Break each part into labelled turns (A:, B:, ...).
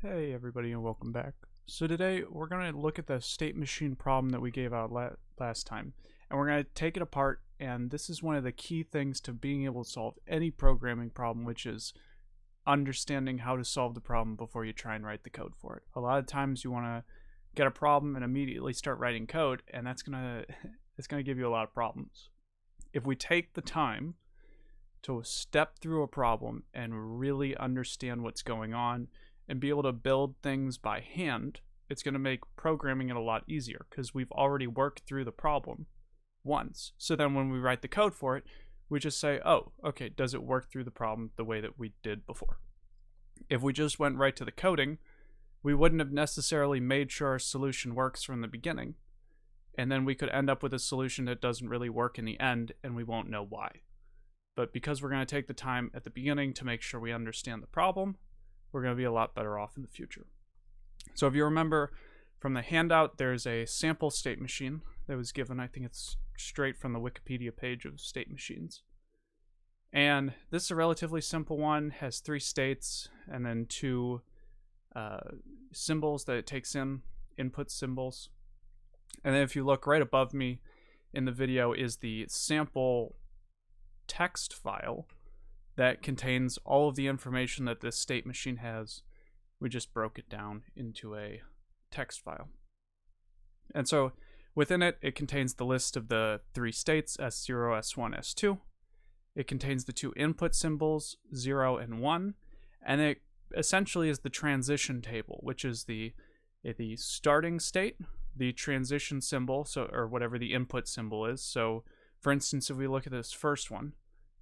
A: Hey everybody and welcome back. So today we're going to look at the state machine problem that we gave out last time, and we're going to take it apart, and this is one of the key things to being able to solve any programming problem, which is understanding how to solve the problem before you try and write the code for it. A lot of times you want to get a problem and immediately start writing code, and that's going to it's going to give you a lot of problems. If we take the time to step through a problem and really understand what's going on and be able to build things by hand, it's going to make programming it a lot easier because we've already worked through the problem once. So then when we write the code for it, we just say, oh, okay, does it work through the problem the way that we did before? If we just went right to the coding, we wouldn't have necessarily made sure our solution works from the beginning. And then we could end up with a solution that doesn't really work in the end, and we won't know why. But because we're going to take the time at the beginning to make sure we understand the problem, we're going to be a lot better off in the future. So if you remember from the handout, there's a sample state machine that was given. I think it's straight from the Wikipedia page of state machines. And this is a relatively simple one, has 3 states and then 2 symbols that it takes in, input symbols. And then if you look right above me in the video is the sample text file that contains all of the information that this state machine has. We just broke it down into a text file. And so within it, it contains the list of the 3 states, S0, S1, S2. It contains the 2 input symbols, 0 and 1. And it essentially is the transition table, which is the starting state, the transition symbol, or whatever the input symbol is. So for instance, if we look at this first one,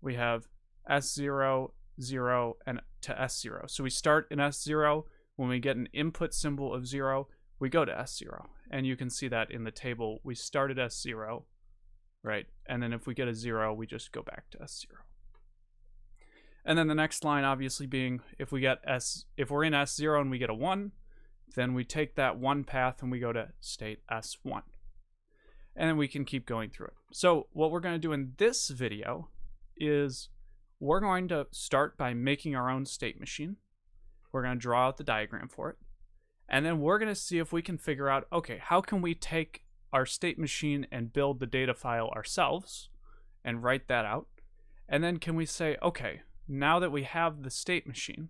A: we have S0, 0, and to S0. So we start in S0. When we get an input symbol of 0, we go to S0. And you can see that in the table. We start at S0, right? And then if we get a 0, we just go back to S0. And then the next line obviously being if we're in S0 and we get a 1, then we take that 1 path and we go to state S1. And then we can keep going through it. So what we're going to do in this video is we're going to start by making our own state machine. We're going to draw out the diagram for it. And then we're going to see if we can figure out, okay, how can we take our state machine and build the data file ourselves and write that out? And then can we say, okay, now that we have the state machine,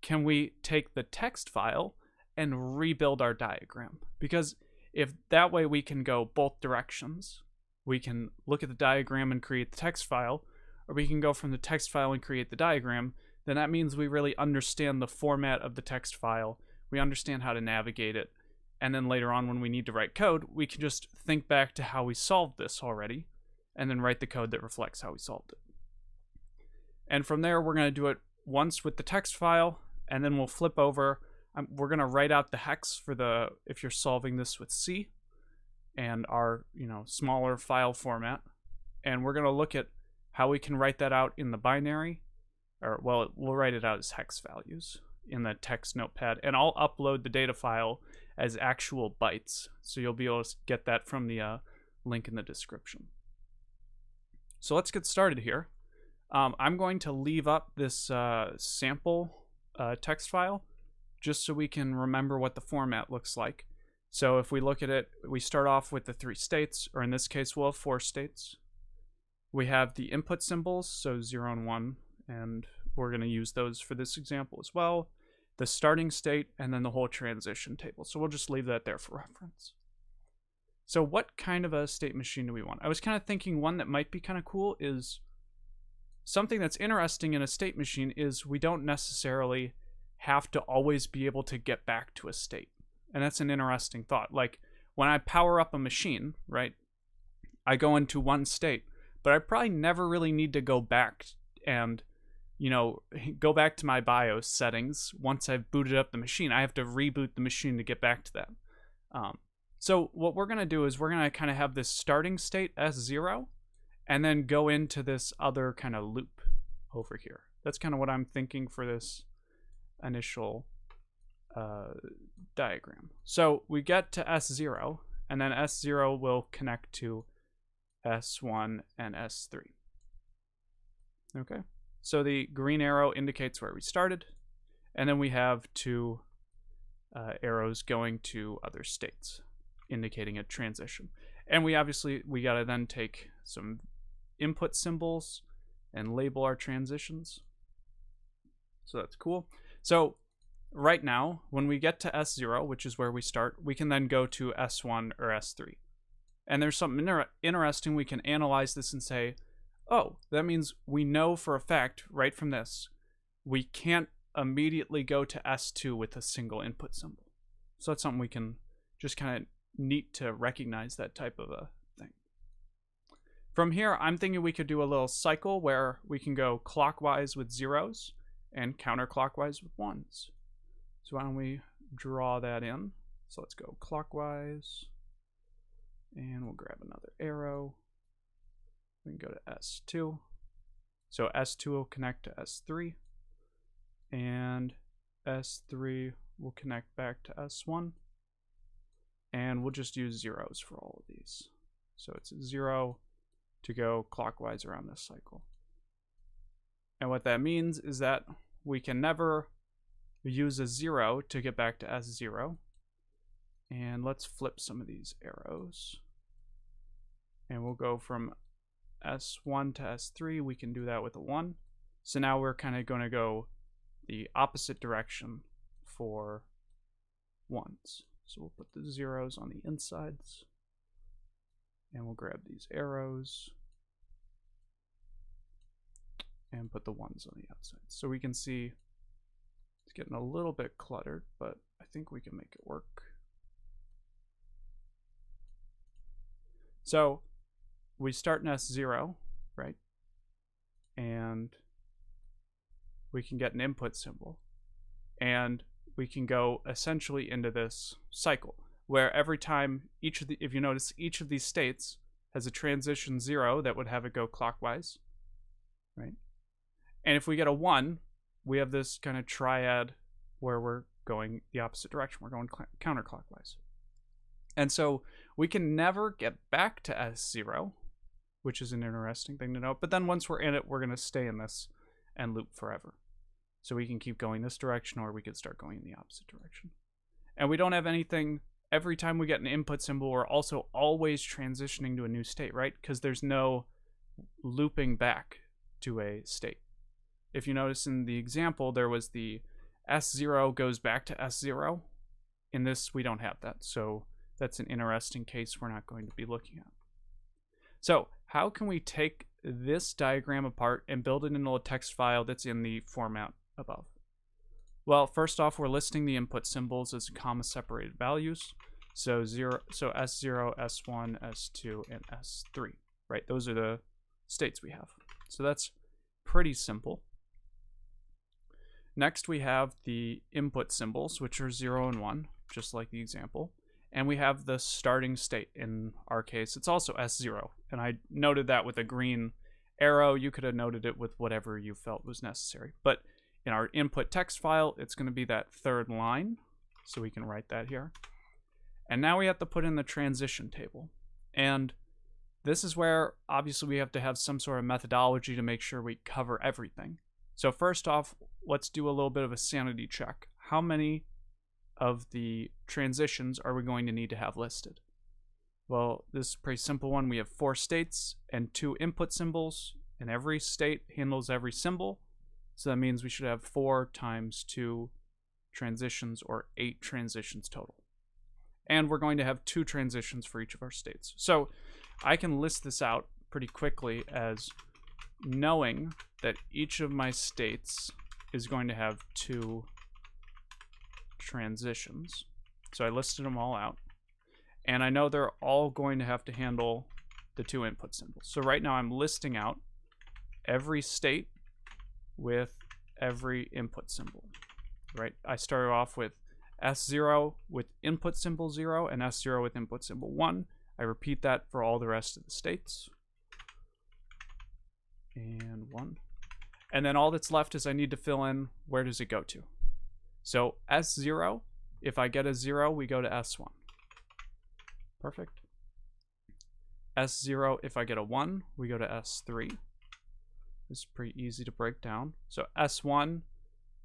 A: can we take the text file and rebuild our diagram? Because if that way we can go both directions. We can look at the diagram and create the text file, or we can go from the text file and create the diagram. Then that means we really understand the format of the text file. We understand how to navigate it. And then later on when we need to write code, we can just think back to how we solved this already and then write the code that reflects how we solved it. And from there, we're going to do it once with the text file, and then we'll flip over. We're going to write out the hex for if you're solving this with C and our smaller file format. And we're going to look at how we can write that out in the binary, we'll write it out as hex values in the text notepad. And I'll upload the data file as actual bytes. So you'll be able to get that from the link in the description. So let's get started here. I'm going to leave up this sample text file just so we can remember what the format looks like. So if we look at it, we start off with the 3 states, or in this case, we'll have 4 states. We have the input symbols, so 0 and 1, and we're going to use those for this example as well. The starting state, and then the whole transition table. So we'll just leave that there for reference. So what kind of a state machine do we want? I was kind of thinking one that might be kind of cool is something that's interesting in a state machine is we don't necessarily have to always be able to get back to a state. And that's an interesting thought. Like when I power up a machine, right, I go into one state, but I probably never really need to go back and, go back to my BIOS settings. Once I've booted up the machine, I have to reboot the machine to get back to that. So what we're going to do is we're going to kind of have this starting state S0 and then go into this other kind of loop over here. That's kind of what I'm thinking for this initial diagram. So we get to S0, and then S0 will connect to S1 and S3. Okay, so the green arrow indicates where we started, And then we have two arrows going to other states, indicating a transition. And we gotta then take some input symbols and label our transitions. So that's cool. So right now, when we get to S0, which is where we start, we can then go to S1 or S3. And there's something interesting. We can analyze this and say, oh, that means we know for a fact right from this, we can't immediately go to S2 with a single input symbol. So that's something we can just kind of neat to recognize that type of a thing. From here, I'm thinking we could do a little cycle where we can go clockwise with zeros and counterclockwise with ones. So why don't we draw that in? So let's go clockwise, and we'll grab another arrow. We can go to S2. So S2 will connect to S3, and S3 will connect back to S1, and we'll just use zeros for all of these. So it's 0 to go clockwise around this cycle. And what that means is that we can never use a 0 to get back to S0. And let's flip some of these arrows. And we'll go from S1 to S3. We can do that with a 1. So now we're kind of going to go the opposite direction for ones. So we'll put the zeros on the insides. And we'll grab these arrows and put the ones on the outside. So we can see it's getting a little bit cluttered, but I think we can make it work. So we start in S0, right? And we can get an input symbol. And we can go essentially into this cycle where every time if you notice, each of these states has a transition 0 that would have it go clockwise, right? And if we get a 1, we have this kind of triad where we're going the opposite direction. We're going counterclockwise. And so we can never get back to S0, which is an interesting thing to note. But then once we're in it, we're going to stay in this and loop forever. So we can keep going this direction, or we could start going in the opposite direction. And we don't have anything. Every time we get an input symbol, we're also always transitioning to a new state, right? Because there's no looping back to a state. If you notice in the example, there was the S0 goes back to S0. In this, we don't have that. So that's an interesting case we're not going to be looking at. So how can we take this diagram apart and build it into a text file that's in the format above? Well, first off, we're listing the input symbols as comma-separated values. So S0, S1, S2, and S3, right? Those are the states we have. So that's pretty simple. Next, we have the input symbols, which are 0 and 1, just like the example. And we have the starting state. In our case, it's also S0. And I noted that with a green arrow. You could have noted it with whatever you felt was necessary. But in our input text file, it's going to be that third line. So we can write that here. And now we have to put in the transition table. And this is where, obviously, we have to have some sort of methodology to make sure we cover everything. So first off, let's do a little bit of a sanity check. How many of the transitions are we going to need to have listed? Well, this is a pretty simple one. We have 4 states and 2 input symbols, and every state handles every symbol. So that means we should have 4 times 2 transitions, or 8 transitions total. And we're going to have 2 transitions for each of our states. So I can list this out pretty quickly as knowing that each of my states is going to have 2 transitions. So I listed them all out. And I know they're all going to have to handle the 2 input symbols. So right now I'm listing out every state with every input symbol, right? I started off with S0 with input symbol 0 and S0 with input symbol 1. I repeat that for all the rest of the states. And 1. And then all that's left is I need to fill in where does it go to. So S0, if I get a 0, we go to S1. Perfect. S0, if I get a 1, we go to S3. This is pretty easy to break down. So S1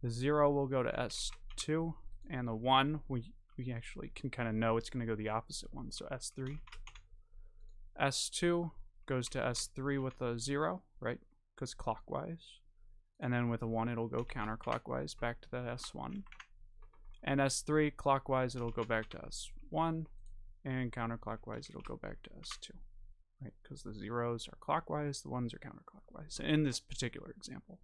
A: The 0 will go to S2, and the 1, we actually can kind of know it's going to go the opposite one, so S3. S2 goes to S3 with a 0, right? Because clockwise. And then with a 1, it'll go counterclockwise back to the S1. And S3, clockwise, it'll go back to S1. And counterclockwise, it'll go back to S2. Right? Because the 0s are clockwise, the 1s are counterclockwise in this particular example.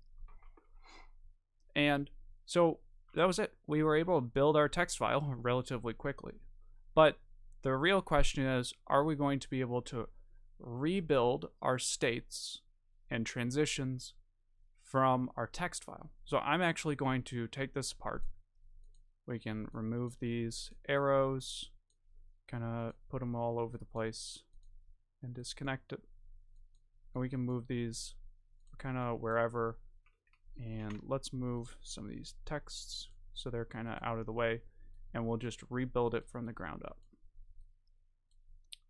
A: And so that was it. We were able to build our text file relatively quickly. But the real question is, are we going to be able to rebuild our states and transitions from our text file? So I'm actually going to take this apart. We can remove these arrows, kind of put them all over the place and disconnect it. And we can move these kind of wherever. And let's move some of these texts so they're kind of out of the way, and we'll just rebuild it from the ground up.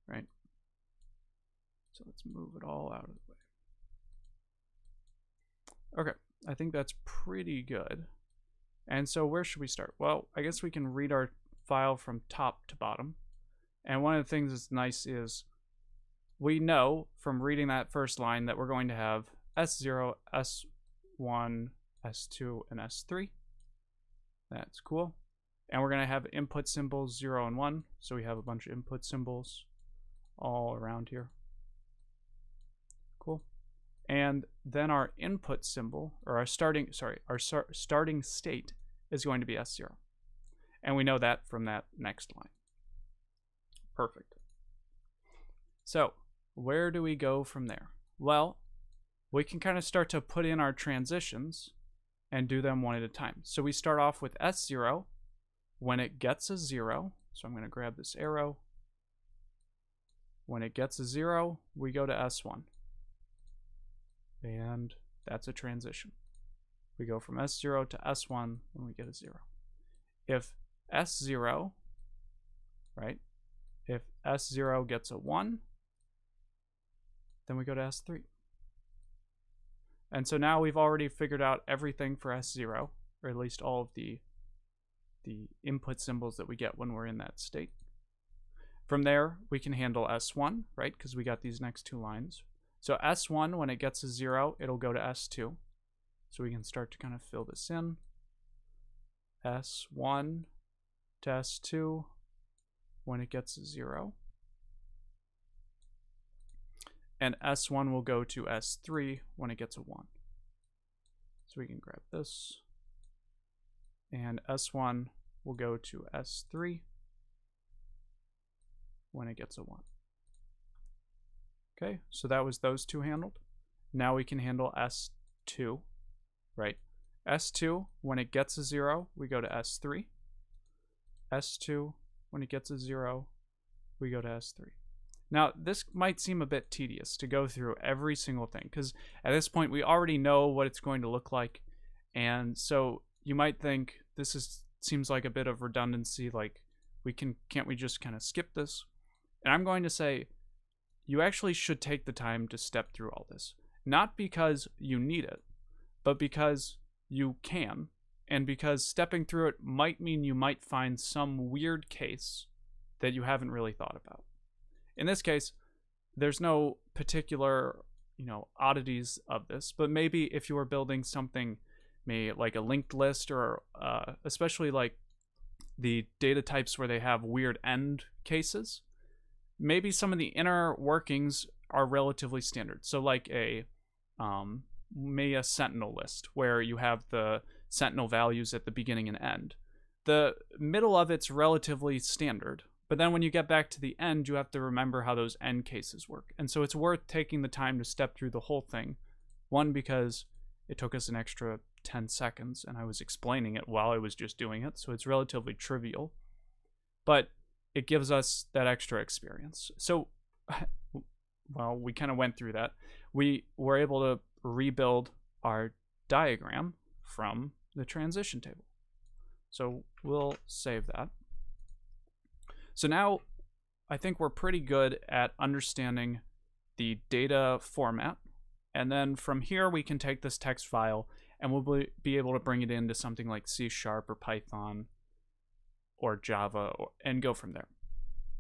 A: Right? So let's move it all out of the way. Okay, I think that's pretty good. And so where should we start? Well, I guess we can read our file from top to bottom. And one of the things that's nice is we know from reading that first line that we're going to have S0, S1, S2, and S3. That's cool. And we're going to have input symbols 0 and 1. So we have a bunch of input symbols all around here. Cool. And then our input symbol, or our starting state is going to be S0. And we know that from that next line. Perfect. So where do we go from there? Well, we can kind of start to put in our transitions and do them one at a time. So we start off with S0 when it gets a 0. So I'm going to grab this arrow. When it gets a 0, we go to S1. And that's a transition. We go from S0 to S1 when we get a 0. If S0, right? If S0 gets a 1, then we go to S3. And so now we've already figured out everything for S0, or at least all of the input symbols that we get when we're in that state. From there, we can handle S1, right? Because we got these next two lines. So S1, when it gets a 0, it'll go to S2. So we can start to kind of fill this in. S1 to S2 when it gets a 0. And S1 will go to S3 when it gets a 1. So we can grab this. And S1 will go to S3 when it gets a 1. Okay, so that was those two handled. Now we can handle S2, right? S2, when it gets a 0, we go to S3. S2, when it gets a 0, we go to S3. Now, this might seem a bit tedious to go through every single thing, because at this point we already know what it's going to look like. And so you might think this seems like a bit of redundancy, like can't we just kind of skip this? And I'm going to say you actually should take the time to step through all this. Not because you need it, but because you can, and because stepping through it might mean you might find some weird case that you haven't really thought about. In this case, there's no particular, oddities of this, but maybe if you were building something, maybe like a linked list, or especially like the data types where they have weird end cases, maybe some of the inner workings are relatively standard. So like maybe a sentinel list where you have the sentinel values at the beginning and end. The middle of it's relatively standard. But then when you get back to the end, you have to remember how those end cases work. And so it's worth taking the time to step through the whole thing. One, because it took us an extra 10 seconds, and I was explaining it while I was just doing it, so it's relatively trivial. But it gives us that extra experience. So, well, we kind of went through that. We were able to rebuild our diagram from the transition table. So we'll save that. So now I think we're pretty good at understanding the data format. And then from here, we can take this text file and we'll be able to bring it into something like C# or Python or Java and go from there.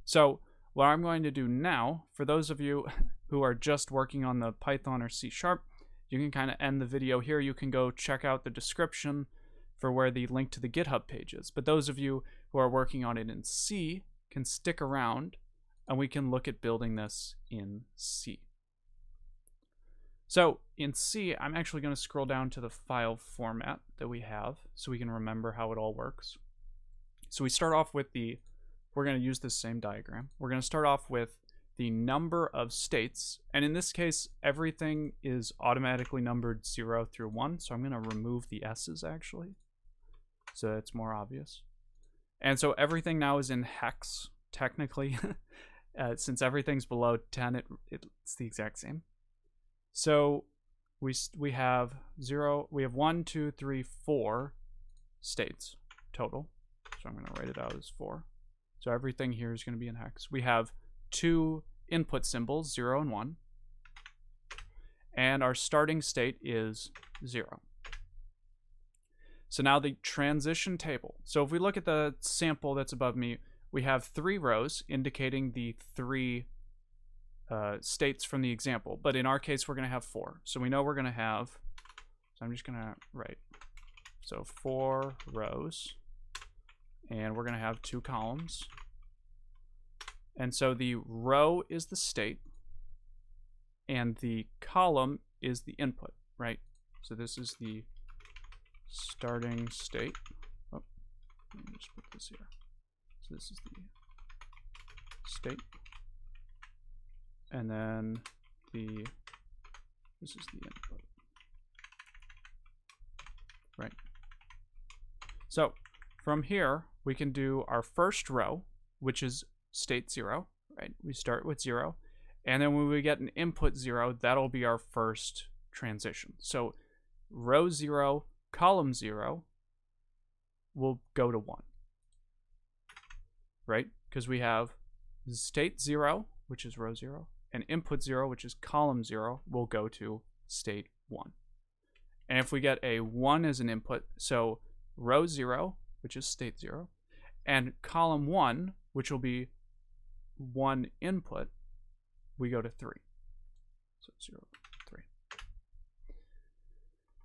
A: So what I'm going to do now, for those of you who are just working on the Python or C#, you can kind of end the video here. You can go check out the description for where the link to the GitHub page is. But those of you who are working on it in C can stick around, and we can look at building this in C. So in C, I'm actually going to scroll down to the file format that we have so we can remember how it all works. So we start off with we're going to use this same diagram. We're going to start off with the number of states, and in this case, everything is automatically numbered 0 through 1, so I'm going to remove the S's actually, so it's more obvious. And so everything now is in hex, technically. Since everything's below 10, it's the exact same. So we have 1, 2, 3, 4 states total. So I'm going to write it out as 4. So everything here is going to be in hex. We have 2 input symbols, 0 and 1. And our starting state is 0. So now the transition table. So if we look at the sample that's above me, we have 3 rows indicating the 3 states from the example. But in our case, we're going to have 4. So we know we're going to have, so I'm just going to write, so 4 rows. And we're going to have 2 columns. And so the row is the state, and the column is the input, right? So this is the starting state. Oh, let me just put this here. So this is the state. And then this is the input, right? So from here, we can do our first row, which is state 0, right? We start with 0. And then when we get an input 0, that'll be our first transition. So row 0, column 0 will go to 1, right? Because we have state 0, which is row 0, and input 0, which is column 0, will go to state 1. And if we get a 1 as an input, so row 0, which is state 0, and column 1, which will be 1 input, we go to 3. So 0, 3.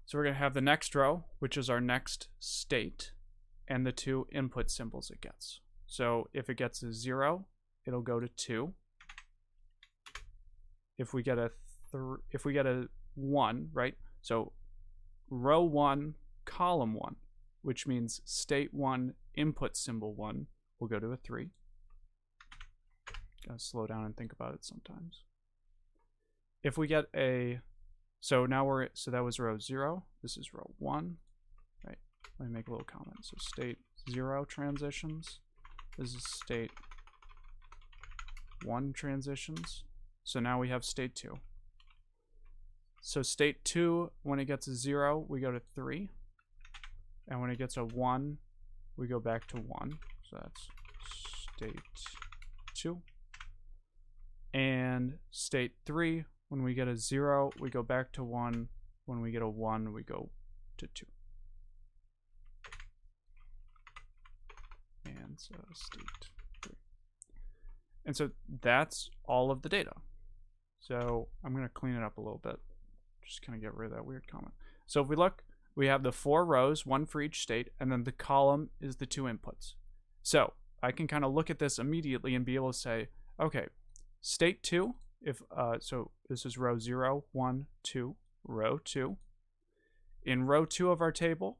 A: So we're going to have the next row, which is our next state, and the 2 input symbols it gets. So if it gets a 0, it'll go to 2. If we get a 1, right? So row 1, column 1, which means state 1, input symbol 1, will go to a 3. Gotta slow down and think about it sometimes. If we get so that was row 0, this is row 1, right? Let me make a little comment. So state 0 transitions, this is state 1 transitions. So now we have state 2. So state 2, when it gets a 0, we go to 3. And when it gets a 1, we go back to 1. So that's state 2. And state 3, when we get a 0, we go back to 1. When we get a 1, we go to 2. And so state 3. And so that's all of the data. So I'm going to clean it up a little bit. Just kind of get rid of that weird comment. So if we look, we have the 4 rows, 1 for each state, and then the column is the 2 inputs. So I can kind of look at this immediately and be able to say, okay, state 2, so this is row 0, 1, 2, row 2. In row 2 of our table,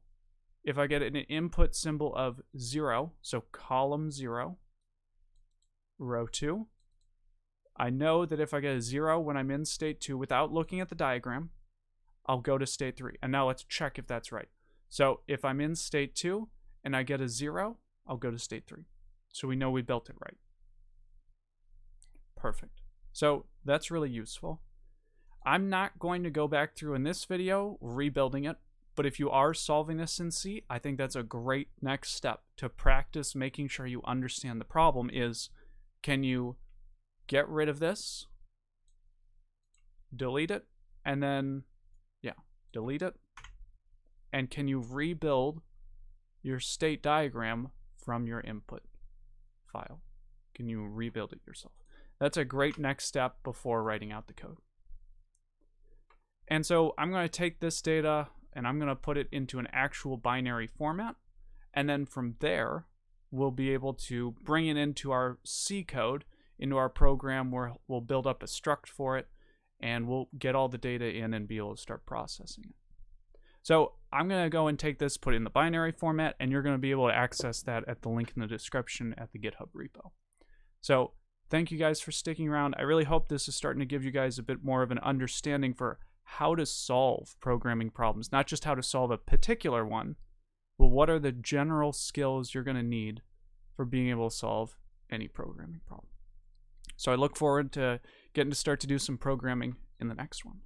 A: if I get an input symbol of 0, so column 0, row 2, I know that if I get a 0 when I'm in state 2 without looking at the diagram, I'll go to state 3. And now let's check if that's right. So if I'm in state 2 and I get a 0, I'll go to state 3. So we know we built it right. Perfect. So that's really useful. I'm not going to go back through in this video rebuilding it, but if you are solving this in C, I think that's a great next step to practice making sure you understand the problem is, can you get rid of this, delete it, and then, delete it, and can you rebuild your state diagram from your input file? Can you rebuild it yourself? That's a great next step before writing out the code. And so I'm going to take this data and I'm going to put it into an actual binary format. And then from there, we'll be able to bring it into our C code, into our program where we'll build up a struct for it, and we'll get all the data in and be able to start processing it. So I'm going to go and take this, put it in the binary format, and you're going to be able to access that at the link in the description at the GitHub repo. So thank you guys for sticking around. I really hope this is starting to give you guys a bit more of an understanding for how to solve programming problems, not just how to solve a particular one, but what are the general skills you're going to need for being able to solve any programming problem. So I look forward to getting to start to do some programming in the next one.